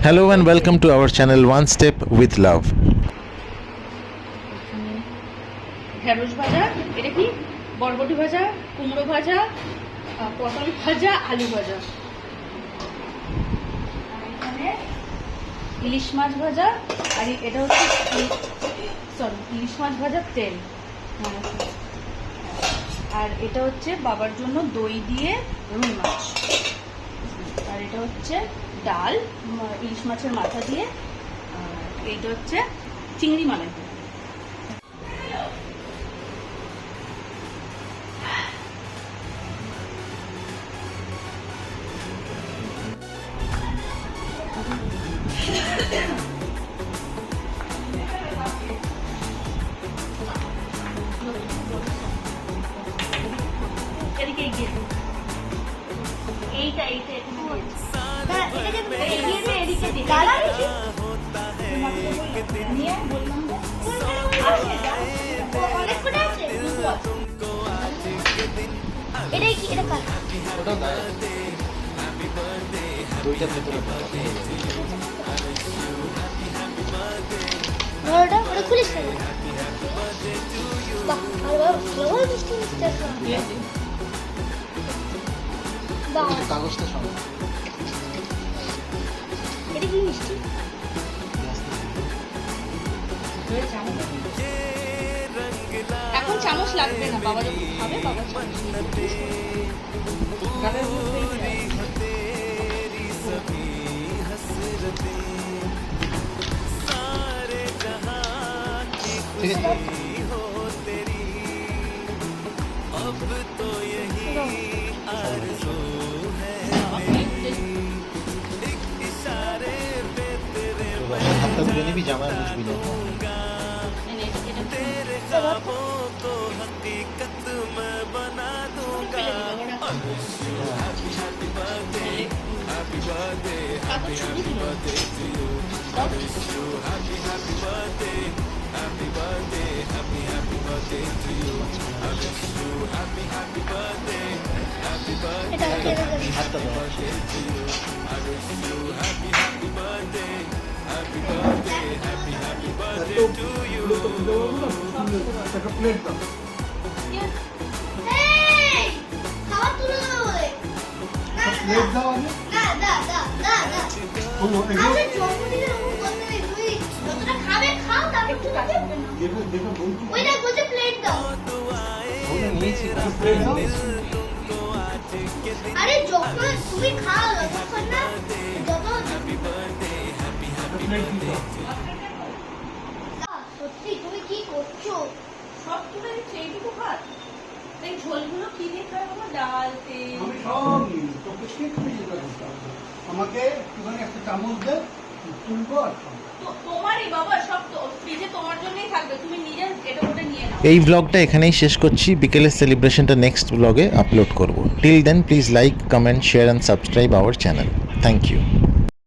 Hello and welcome to our channel One Step with Love. ঢেঁড়স ভাজা, এটা কি বরবটি ভাজা, কুমড়ো ভাজা, পটল ভাজা, আলু ভাজা। আর এখানে ইলিশ মাছ ভাজা, আর এটা হচ্ছে ইলিশ মাছ ভাজার তেল। আর এটা হচ্ছে বাবার জন্য দই দিয়ে রুই মাছ। আর এটা হচ্ছে ডাল ইলিশ মাছের মাথা দিয়ে। আর এইটা হচ্ছে চিংড়ি মালাই। এদিকে এগিয়ে এইটা এইটা নিয়ে বললাম এটাই কি এটা কাট দুইটা ভেতরে ওটা ওটা খুলিস কেন বাহ ভালো মিষ্টি মিষ্টি আছে বাহ কাগজটা সব এটা কি মিষ্টি এখন চামচ লাগবে না, বাবা যখন খাবে বাবা চামচ নেবে। হাতটা ধুয়ে নিবি, জামায় বুঝবি না। হাতটা ধোয়া। এই খাবার তুলে দাও বলে প্লেট দাও আগে না দা দা দা দা আরে জন্মদিনের উপর করতে নেই তুই যতটা খাবে খাও তারপর তুলে দেবে না ওই দেখ বলছে প্লেট দাও ওটা নিয়েছি, প্লেট দাও। আরে যখন তুমি খাও ততক্ষণ না যত সত্যি তুমি কি করছো সব তুলে দিচ্ছে এইটুকু ভাত। এই ঝোলগুলো কি দিয়ে খাবে বাবা? ডাল, তেল। আমি সব তোকে কে খাই যেটা আমাকে একটুখানি একটা চামচ দে তুলবো আর খাবো। তোমারই বাবা, সব ফ্রিজে তোমার জন্যই থাকবে, তুমি নিজে এটা ওটা নিয়ে নাও। এই ব্লগটা এখানেই শেষ করছি। বিকেলের সেলিব্রেশনটা নেক্সট ব্লগে আপলোড করব। Till then please like, comment, share and subscribe our channel. Thank you.